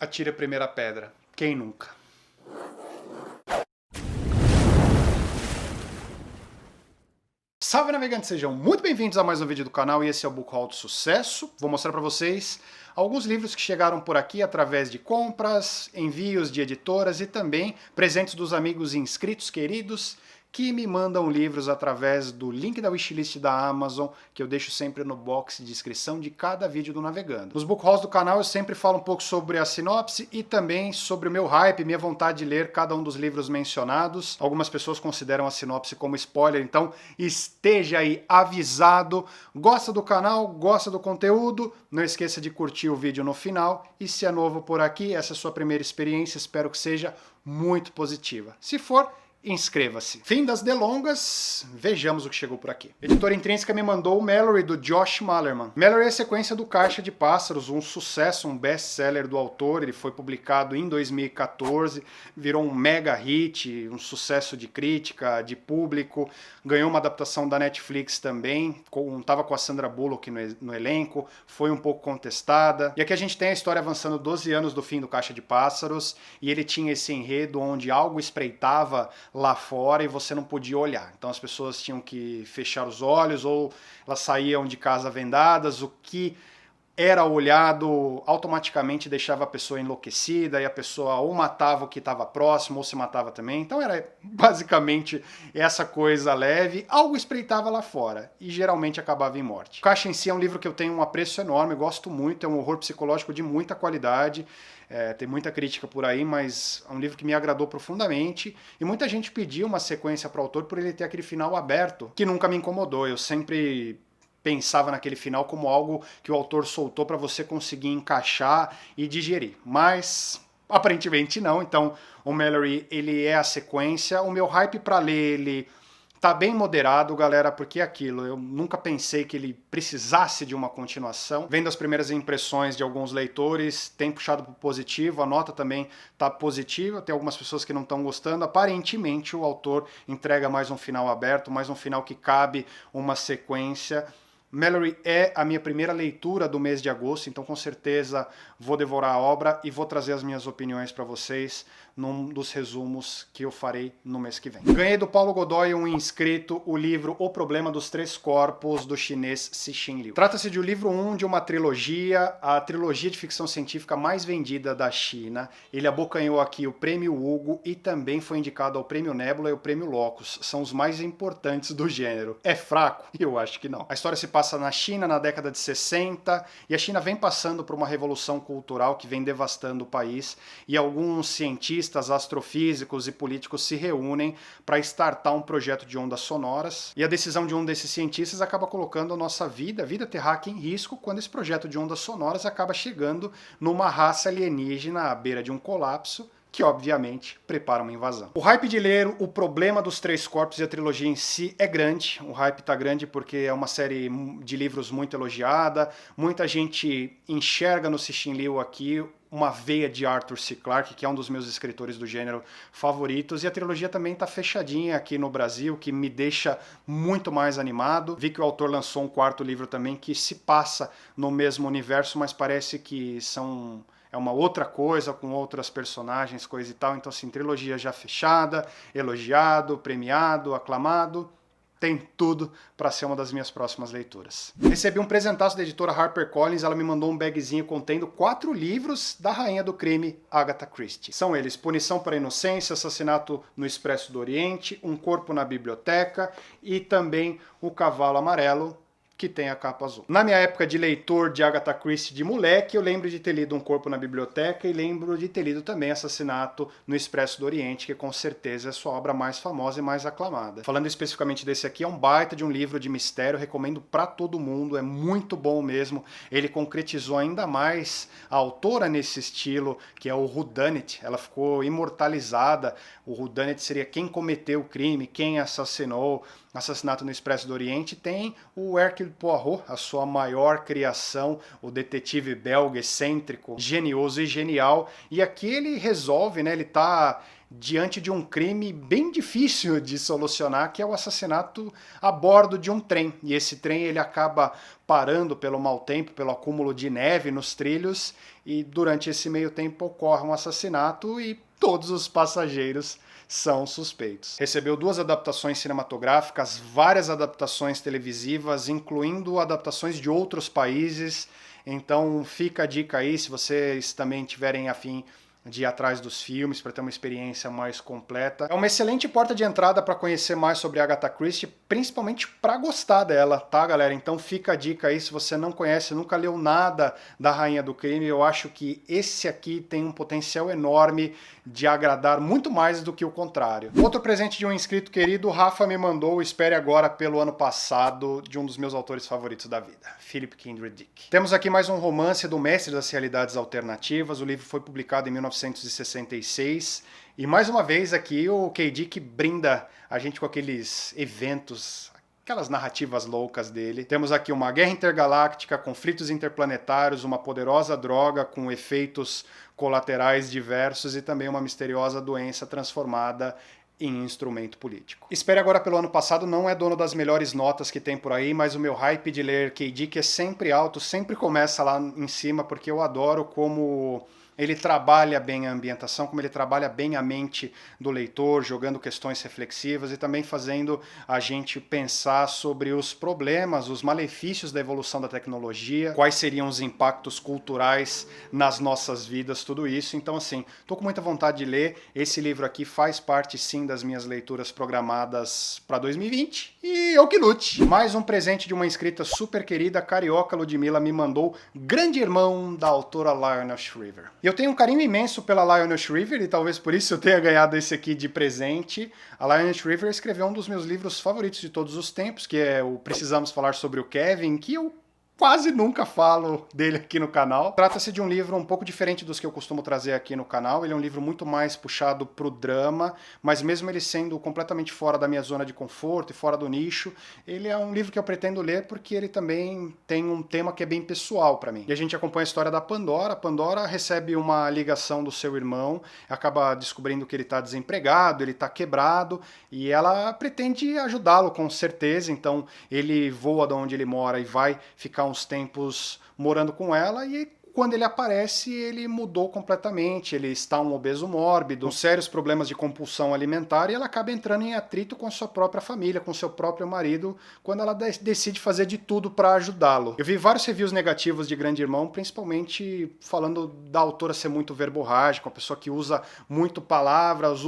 Atire a primeira pedra. Quem nunca? Salve, navegantes! Sejam muito bem-vindos a mais um vídeo do canal e esse é o Book Haul de Sucesso. Vou mostrar para vocês alguns livros que chegaram por aqui através de compras, envios de editoras e também presentes dos amigos inscritos queridos que me mandam livros através do link da wishlist da Amazon, que eu deixo sempre no box de descrição de cada vídeo do Navegando. Nos book hauls do canal eu sempre falo um pouco sobre a sinopse e também sobre o meu hype, minha vontade de ler cada um dos livros mencionados. Algumas pessoas consideram a sinopse como spoiler, então esteja aí avisado. Gosta do canal, gosta do conteúdo, não esqueça de curtir o vídeo no final. E se é novo por aqui, essa é a sua primeira experiência, espero que seja muito positiva. Se for, inscreva-se. Fim das delongas, vejamos o que chegou por aqui. Editora Intrínseca me mandou o Mallory, do Josh Malerman. Mallory é a sequência do Caixa de Pássaros, um sucesso, um best-seller do autor. Ele foi publicado em 2014, virou um mega hit, um sucesso de crítica, de público, ganhou uma adaptação da Netflix também, estava com a Sandra Bullock no elenco, foi um pouco contestada. E aqui a gente tem a história avançando 12 anos do fim do Caixa de Pássaros, e ele tinha esse enredo onde algo espreitava lá fora e você não podia olhar. Então as pessoas tinham que fechar os olhos ou elas saíam de casa vendadas, o que era olhado automaticamente deixava a pessoa enlouquecida e a pessoa ou matava o que estava próximo ou se matava também. Então era basicamente essa coisa leve, algo espreitava lá fora e geralmente acabava em morte. O Caixa em si é um livro que eu tenho um apreço enorme, gosto muito, é um horror psicológico de muita qualidade. Tem muita crítica por aí, mas é um livro que me agradou profundamente e muita gente pediu uma sequência para o autor por ele ter aquele final aberto, que nunca me incomodou. Eu sempre pensava naquele final como algo que o autor soltou para você conseguir encaixar e digerir, mas aparentemente não. Então o Mallory, ele é a sequência. O meu hype para ler ele tá bem moderado, galera, porque é aquilo, eu nunca pensei que ele precisasse de uma continuação. Vendo as primeiras impressões de alguns leitores, tem puxado pro positivo, a nota também tá positiva, tem algumas pessoas que não estão gostando. Aparentemente o autor entrega mais um final aberto, mais um final que cabe uma sequência. Mallory é a minha primeira leitura do mês de agosto, então com certeza vou devorar a obra e vou trazer as minhas opiniões para vocês num dos resumos que eu farei no mês que vem. Ganhei do Paulo Godoy, um inscrito, o livro O Problema dos Três Corpos, do chinês Cixin Liu. Trata-se de um livro 1 de uma trilogia, a trilogia de ficção científica mais vendida da China. Ele abocanhou aqui o Prêmio Hugo e também foi indicado ao Prêmio Nebula e ao Prêmio Locus. São os mais importantes do gênero. É fraco? Eu acho que não. A história se passa na China na década de 60 e a China vem passando por uma revolução cultural que vem devastando o país e alguns cientistas, astrofísicos e políticos se reúnem para startar um projeto de ondas sonoras e a decisão de um desses cientistas acaba colocando a nossa vida, a vida terráquea, em risco quando esse projeto de ondas sonoras acaba chegando numa raça alienígena à beira de um colapso que obviamente prepara uma invasão. O hype de ler O Problema dos Três Corpos e a trilogia em si é grande. O hype tá grande porque é uma série de livros muito elogiada, muita gente enxerga no Cixin Liu aqui uma veia de Arthur C. Clarke, que é um dos meus escritores do gênero favoritos, e a trilogia também tá fechadinha aqui no Brasil, que me deixa muito mais animado. Vi que o autor lançou um quarto livro também que se passa no mesmo universo, mas parece que é uma outra coisa, com outras personagens, coisa e tal. Então, assim, trilogia já fechada, elogiado, premiado, aclamado. Tem tudo para ser uma das minhas próximas leituras. Recebi um presentaço da editora HarperCollins, ela me mandou um bagzinho contendo 4 livros da rainha do crime, Agatha Christie. São eles: Punição para a Inocência, Assassinato no Expresso do Oriente, Um Corpo na Biblioteca e também O Cavalo Amarelo, que tem a capa azul. Na minha época de leitor de Agatha Christie de moleque, eu lembro de ter lido Um Corpo na Biblioteca e lembro de ter lido também Assassinato no Expresso do Oriente, que com certeza é sua obra mais famosa e mais aclamada. Falando especificamente desse aqui, é um baita de um livro de mistério, recomendo pra todo mundo, é muito bom mesmo. Ele concretizou ainda mais a autora nesse estilo, que é o whodunit. Ela ficou imortalizada. O whodunit seria quem cometeu o crime, quem assassinou. Assassinato no Expresso do Oriente tem o Hercule Poirot, a sua maior criação, o detetive belga excêntrico, genioso e genial. E aqui ele resolve, né? Ele tá diante de um crime bem difícil de solucionar, que é o assassinato a bordo de um trem. E esse trem ele acaba parando pelo mau tempo, pelo acúmulo de neve nos trilhos, e durante esse meio tempo ocorre um assassinato e todos os passageiros são suspeitos. Recebeu 2 adaptações cinematográficas, várias adaptações televisivas, incluindo adaptações de outros países. Então fica a dica aí, se vocês também tiverem afim de ir atrás dos filmes para ter uma experiência mais completa. É uma excelente porta de entrada para conhecer mais sobre Agatha Christie, principalmente para gostar dela, tá, galera? Então fica a dica aí, se você não conhece, nunca leu nada da Rainha do Crime, eu acho que esse aqui tem um potencial enorme de agradar muito mais do que o contrário. Outro presente de um inscrito querido, o Rafa me mandou, espere agora, pelo ano passado, de um dos meus autores favoritos da vida, Philip Kindred Dick. Temos aqui mais um romance do mestre das realidades alternativas, o livro foi publicado em 1966, e mais uma vez aqui o K. Dick brinda a gente com aqueles eventos, aquelas narrativas loucas dele. Temos aqui uma guerra intergaláctica, conflitos interplanetários, uma poderosa droga com efeitos colaterais diversos e também uma misteriosa doença transformada em instrumento político. Espere agora pelo ano passado não é dono das melhores notas que tem por aí, mas o meu hype de ler K. Dick é sempre alto, sempre começa lá em cima, porque eu adoro como ele trabalha bem a ambientação, como ele trabalha bem a mente do leitor, jogando questões reflexivas e também fazendo a gente pensar sobre os problemas, os malefícios da evolução da tecnologia, quais seriam os impactos culturais nas nossas vidas, tudo isso. Então, assim, tô com muita vontade de ler. Esse livro aqui faz parte, sim, das minhas leituras programadas para 2020 e eu que lute. Mais um presente de uma inscrita super querida, Carioca Ludmilla, me mandou Grande Irmão, da autora Lionel Shriver. Eu tenho um carinho imenso pela Lionel Shriver e talvez por isso eu tenha ganhado esse aqui de presente. A Lionel Shriver escreveu um dos meus livros favoritos de todos os tempos, que é o Precisamos Falar sobre o Kevin, que eu quase nunca falo dele aqui no canal. Trata-se de um livro um pouco diferente dos que eu costumo trazer aqui no canal. Ele é um livro muito mais puxado pro drama, mas mesmo ele sendo completamente fora da minha zona de conforto e fora do nicho, ele é um livro que eu pretendo ler porque ele também tem um tema que é bem pessoal para mim. E a gente acompanha a história da Pandora. A Pandora recebe uma ligação do seu irmão, acaba descobrindo que ele está desempregado, ele está quebrado, e ela pretende ajudá-lo com certeza. Então ele voa de onde ele mora e vai ficar uns tempos morando com ela, e quando ele aparece, ele mudou completamente, ele está um obeso mórbido, com sérios problemas de compulsão alimentar, e ela acaba entrando em atrito com a sua própria família, com seu próprio marido, quando ela decide fazer de tudo para ajudá-lo. Eu vi vários reviews negativos de Grande Irmão, principalmente falando da autora ser muito verborrágica, uma pessoa que usa muito palavras,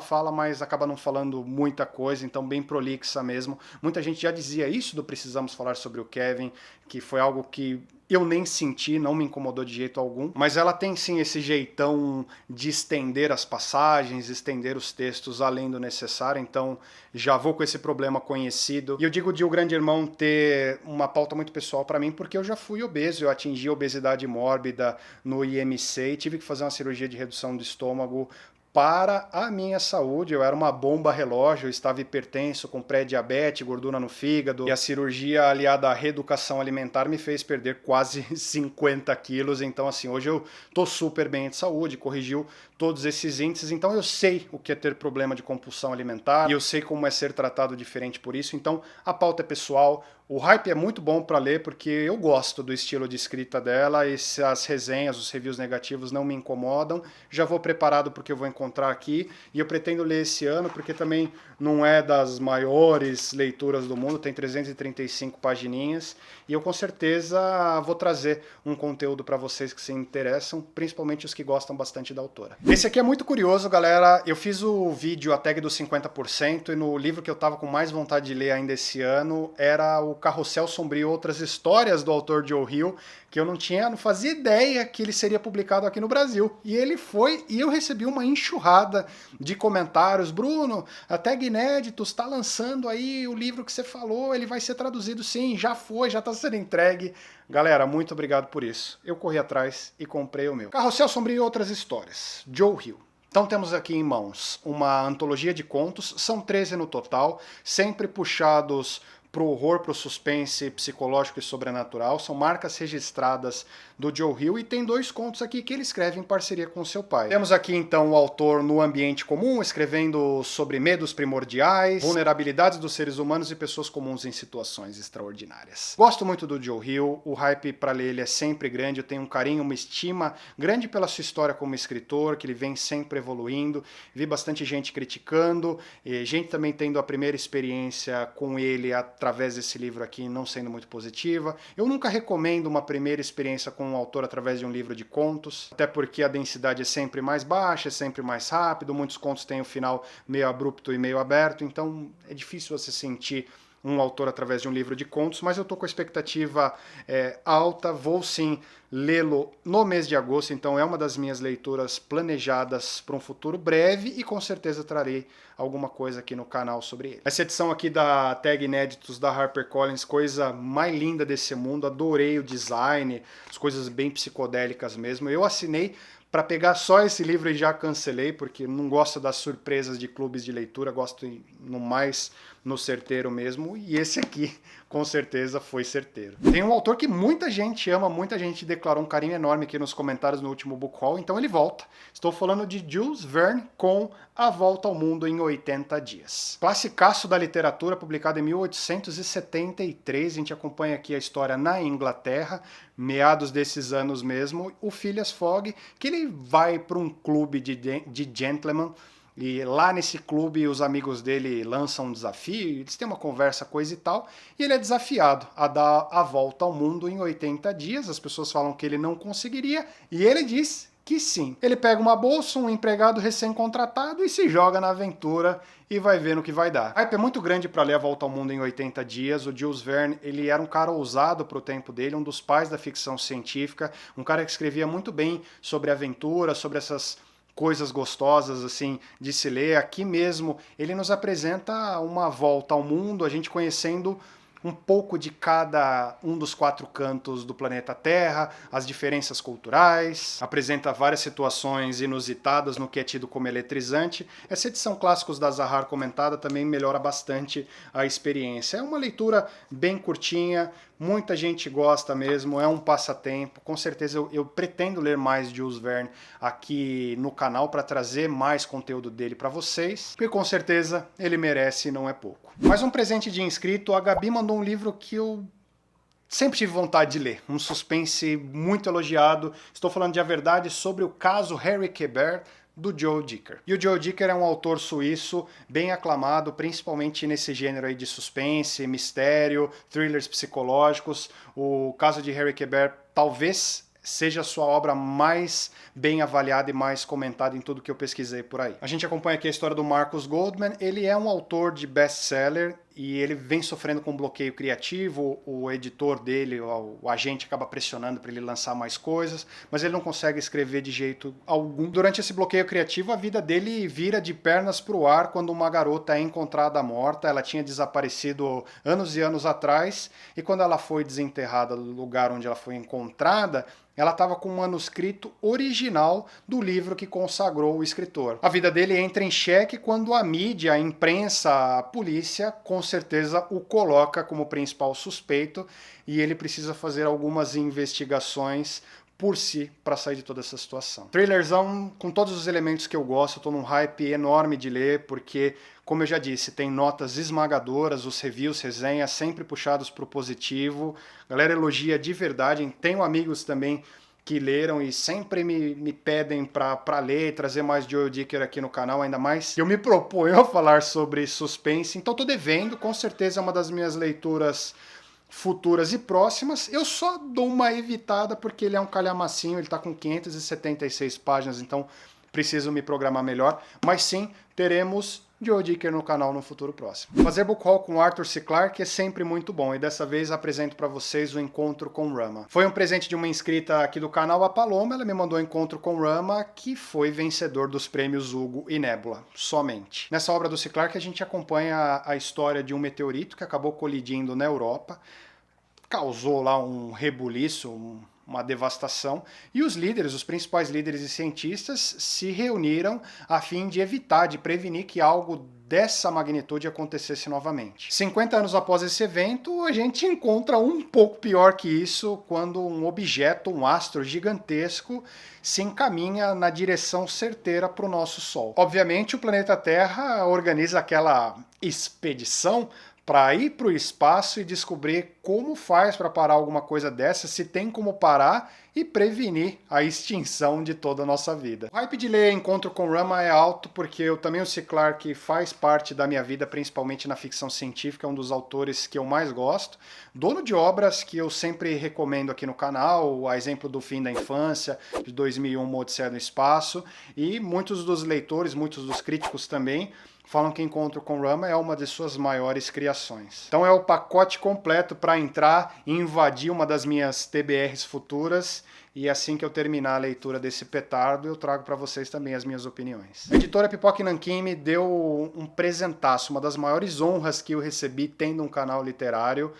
fala, mas acaba não falando muita coisa, então bem prolixa mesmo. Muita gente já dizia isso do Precisamos Falar sobre o Kevin, que foi algo que eu nem senti, não me incomodou de jeito algum, mas ela tem sim esse jeitão de estender as passagens, estender os textos além do necessário, então já vou com esse problema conhecido. E eu digo de O Grande Irmão ter uma pauta muito pessoal para mim, porque eu já fui obeso, eu atingi a obesidade mórbida no IMC e tive que fazer uma cirurgia de redução do estômago para a minha saúde. Eu era uma bomba relógio, eu estava hipertenso, com pré-diabetes, gordura no fígado, e a cirurgia aliada à reeducação alimentar me fez perder quase 50 quilos, então assim, hoje eu tô super bem de saúde, corrigiu todos esses índices, então eu sei o que é ter problema de compulsão alimentar, e eu sei como é ser tratado diferente por isso, então a pauta é pessoal. O hype é muito bom para ler, porque eu gosto do estilo de escrita dela, e as resenhas, os reviews negativos não me incomodam. Já vou preparado porque eu vou encontrar aqui, e eu pretendo ler esse ano, porque também não é das maiores leituras do mundo, tem 335 pagininhas, e eu com certeza vou trazer um conteúdo para vocês que se interessam, principalmente os que gostam bastante da autora. Esse aqui é muito curioso, galera. Eu fiz o vídeo A Tag dos 50%, e no livro que eu tava com mais vontade de ler ainda esse ano era o Carrossel Sombrio e Outras Histórias, do autor Joe Hill, que eu não fazia ideia que ele seria publicado aqui no Brasil. E ele foi, e eu recebi uma enxurrada de comentários. Bruno, a Tag Inéditos está lançando aí o livro que você falou, ele vai ser traduzido sim, já foi, já está sendo entregue. Galera, muito obrigado por isso. Eu corri atrás e comprei o meu. Carrossel Sombrio e Outras Histórias, Joe Hill. Então temos aqui em mãos uma antologia de contos, são 13 no total, sempre puxados pro horror, pro suspense psicológico e sobrenatural, são marcas registradas do Joe Hill, e tem 2 contos aqui que ele escreve em parceria com seu pai. Temos aqui então o autor no ambiente comum, escrevendo sobre medos primordiais, vulnerabilidades dos seres humanos e pessoas comuns em situações extraordinárias. Gosto muito do Joe Hill, o hype para ler ele é sempre grande, eu tenho um carinho, uma estima grande pela sua história como escritor, que ele vem sempre evoluindo. Vi bastante gente criticando, e gente também tendo a primeira experiência com ele através desse livro aqui não sendo muito positiva. Eu nunca recomendo uma primeira experiência com um autor através de um livro de contos, até porque a densidade é sempre mais baixa, é sempre mais rápido, muitos contos têm o final meio abrupto e meio aberto, então é difícil você sentir um autor através de um livro de contos, mas eu estou com a expectativa alta, vou sim lê-lo no mês de agosto, então é uma das minhas leituras planejadas para um futuro breve e com certeza trarei alguma coisa aqui no canal sobre ele. Essa edição aqui da Tag Inéditos da HarperCollins, coisa mais linda desse mundo, adorei o design, as coisas bem psicodélicas mesmo. Eu assinei para pegar só esse livro e já cancelei, porque não gosto das surpresas de clubes de leitura, gosto no mais no certeiro mesmo, e esse aqui com certeza foi certeiro. Tem um autor que muita gente ama, muita gente declarou um carinho enorme aqui nos comentários no último book haul, então ele volta. Estou falando de Jules Verne com A Volta ao Mundo em 80 Dias. Classicaço da literatura, publicado em 1873, a gente acompanha aqui a história na Inglaterra, meados desses anos mesmo, o Phileas Fogg, que ele vai para um clube de gentlemen, e lá nesse clube os amigos dele lançam um desafio, eles têm uma conversa, coisa e tal, e ele é desafiado a dar a volta ao mundo em 80 dias, as pessoas falam que ele não conseguiria, e ele diz que sim. Ele pega uma bolsa, um empregado recém-contratado e se joga na aventura e vai ver no que vai dar. A hype é muito grande para ler A Volta ao Mundo em 80 Dias. O Jules Verne, ele era um cara ousado para o tempo dele, um dos pais da ficção científica, um cara que escrevia muito bem sobre aventura, sobre essas coisas gostosas assim de se ler. Aqui mesmo ele nos apresenta uma volta ao mundo, a gente conhecendo um pouco de cada um dos 4 cantos do planeta Terra, as diferenças culturais, apresenta várias situações inusitadas no que é tido como eletrizante. Essa edição Clássicos da Zahar comentada também melhora bastante a experiência. É uma leitura bem curtinha, muita gente gosta mesmo, é um passatempo. Com certeza eu pretendo ler mais Jules Verne aqui no canal para trazer mais conteúdo dele para vocês, porque com certeza ele merece e não é pouco. Mais um presente de inscrito, a Gabi mandou um livro que eu sempre tive vontade de ler, um suspense muito elogiado. Estou falando de A Verdade sobre o caso Harry Quebert, do Joe Dicker. E o Joe Dicker é um autor suíço bem aclamado, principalmente nesse gênero aí de suspense, mistério, thrillers psicológicos. O caso de Harry Quebert talvez seja a sua obra mais bem avaliada e mais comentada em tudo que eu pesquisei por aí. A gente acompanha aqui a história do Marcus Goldman. Ele é um autor de best-seller e ele vem sofrendo com bloqueio criativo. O editor dele, o agente, acaba pressionando para ele lançar mais coisas, mas ele não consegue escrever de jeito algum. Durante esse bloqueio criativo, a vida dele vira de pernas para o ar quando uma garota é encontrada morta. Ela tinha desaparecido anos e anos atrás, e quando ela foi desenterrada no lugar onde ela foi encontrada, ela estava com um manuscrito original do livro que consagrou o escritor. A vida dele entra em xeque quando a mídia, a imprensa, a polícia, com certeza o coloca como principal suspeito, e ele precisa fazer algumas investigações por si para sair de toda essa situação. Thrillerzão com todos os elementos que eu gosto, eu tô num hype enorme de ler, porque, como eu já disse, tem notas esmagadoras, os reviews, resenhas sempre puxados para o positivo, a galera elogia de verdade. Tenho amigos também que leram e sempre me pedem para ler e trazer mais Joe Dicker aqui no canal, ainda mais eu me proponho a falar sobre suspense, então tô devendo, com certeza é uma das minhas leituras futuras e próximas. Eu só dou uma evitada porque ele é um calhamacinho, ele tá com 576 páginas, então preciso me programar melhor, mas sim, teremos Joe Dicker no canal no futuro próximo. Fazer book haul com Arthur C. Clarke é sempre muito bom, e dessa vez apresento para vocês o Encontro com Rama. Foi um presente de uma inscrita aqui do canal, a Paloma. Ela me mandou o Encontro com Rama, que foi vencedor dos prêmios Hugo e Nebula, somente. Nessa obra do C. Clarke a gente acompanha a história de um meteorito que acabou colidindo na Europa, causou lá um rebuliço, uma devastação, e os líderes, os principais líderes e cientistas se reuniram a fim de evitar, de prevenir que algo dessa magnitude acontecesse novamente. 50 anos após esse evento, a gente encontra um pouco pior que isso quando um objeto, um astro gigantesco, se encaminha na direção certeira para o nosso Sol. Obviamente, o planeta Terra organiza aquela expedição para ir para o espaço e descobrir como faz para parar alguma coisa dessa, se tem como parar e prevenir a extinção de toda a nossa vida. O hype de ler Encontro com Rama é alto porque o C. Clarke faz parte da minha vida, principalmente na ficção científica, é um dos autores que eu mais gosto. Dono de obras que eu sempre recomendo aqui no canal, a exemplo do Fim da Infância, de 2001, Uma Odisseia no Espaço, e muitos dos leitores, muitos dos críticos também, falam que Encontro com Rama é uma de suas maiores criações. Então é o pacote completo para entrar e invadir uma das minhas TBRs futuras, e assim que eu terminar a leitura desse petardo, eu trago para vocês também as minhas opiniões. A editora Pipoca Nanquim me deu um presentaço, uma das maiores honras que eu recebi tendo um canal literário,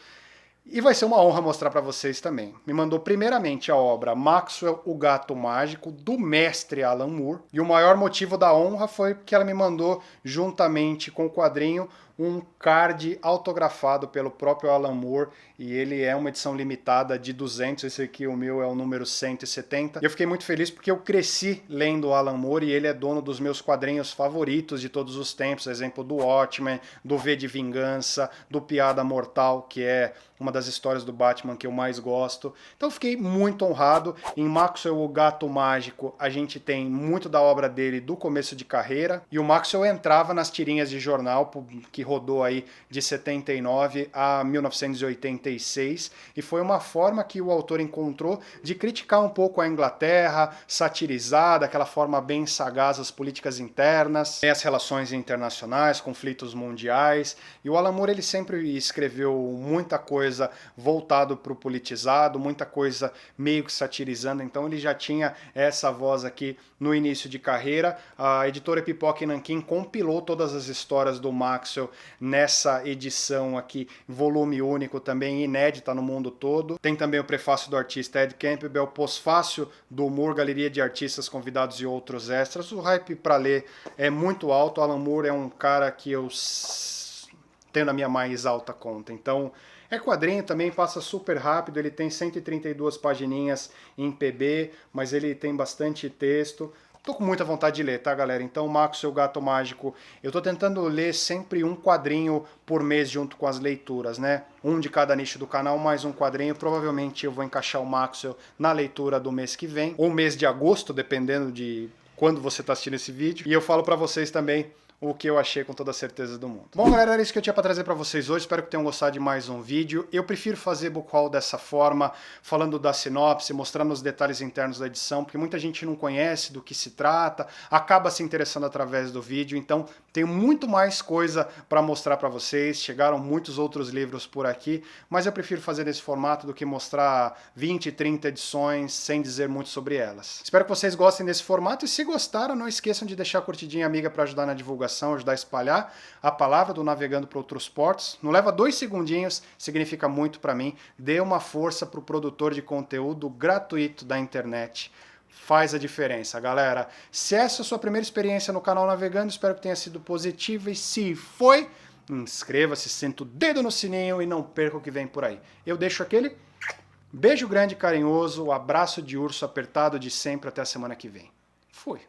e vai ser uma honra mostrar para vocês também. Me mandou primeiramente a obra Maxwell, o Gato Mágico, do mestre Alan Moore. E o maior motivo da honra foi que ela me mandou, juntamente com o quadrinho, um card autografado pelo próprio Alan Moore, e ele é uma edição limitada de 200, esse aqui o meu é o número 170. E eu fiquei muito feliz porque eu cresci lendo o Alan Moore e ele é dono dos meus quadrinhos favoritos de todos os tempos, exemplo do Watchmen, do V de Vingança, do Piada Mortal, que é uma das histórias do Batman que eu mais gosto. Então eu fiquei muito honrado. Em Maxwell, o Gato Mágico, a gente tem muito da obra dele do começo de carreira, e o Maxwell entrava nas tirinhas de jornal que rodou aí de 79 a 1986, e foi uma forma que o autor encontrou de criticar um pouco a Inglaterra, satirizar daquela forma bem sagaz as políticas internas, as relações internacionais, conflitos mundiais, e o Alan Moore ele sempre escreveu muita coisa voltado para o politizado, muita coisa meio que satirizando, então ele já tinha essa voz aqui no início de carreira. A editora Pipoca Nanquim compilou todas as histórias do Maxwell nessa edição aqui, volume único também, inédita no mundo todo. Tem também o prefácio do artista Ed Campbell, pós-fácil do Moore, galeria de artistas convidados e outros extras. O hype para ler é muito alto. Alan Moore é um cara que eu tenho na minha mais alta conta, então é quadrinho também, passa super rápido, ele tem 132 pagininhas em PB, mas ele tem bastante texto. Tô com muita vontade de ler, tá, galera? Então, Maxwell, o Gato Mágico, eu tô tentando ler sempre um quadrinho por mês junto com as leituras, né? Um de cada nicho do canal, mais um quadrinho. Provavelmente eu vou encaixar o Maxwell na leitura do mês que vem, ou mês de agosto, dependendo de quando você tá assistindo esse vídeo. E eu falo pra vocês também o que eu achei com toda a certeza do mundo. Bom, galera, era isso que eu tinha para trazer para vocês hoje. Espero que tenham gostado de mais um vídeo. Eu prefiro fazer book haul dessa forma, falando da sinopse, mostrando os detalhes internos da edição, porque muita gente não conhece do que se trata, acaba se interessando através do vídeo, então tenho muito mais coisa para mostrar para vocês. Chegaram muitos outros livros por aqui, mas eu prefiro fazer nesse formato do que mostrar 20, 30 edições sem dizer muito sobre elas. Espero que vocês gostem desse formato, e se gostaram, não esqueçam de deixar a curtidinha amiga para ajudar na divulgação, ajudar a espalhar a palavra do Navegando para Outros Portos. Não leva 2 segundinhos, significa muito para mim. Dê uma força para o produtor de conteúdo gratuito da internet. Faz a diferença, galera. Se essa é a sua primeira experiência no canal Navegando, espero que tenha sido positiva, e se foi, inscreva-se, senta o dedo no sininho e não perca o que vem por aí. Eu deixo aquele beijo grande e carinhoso, o abraço de urso apertado de sempre, até a semana que vem. Fui!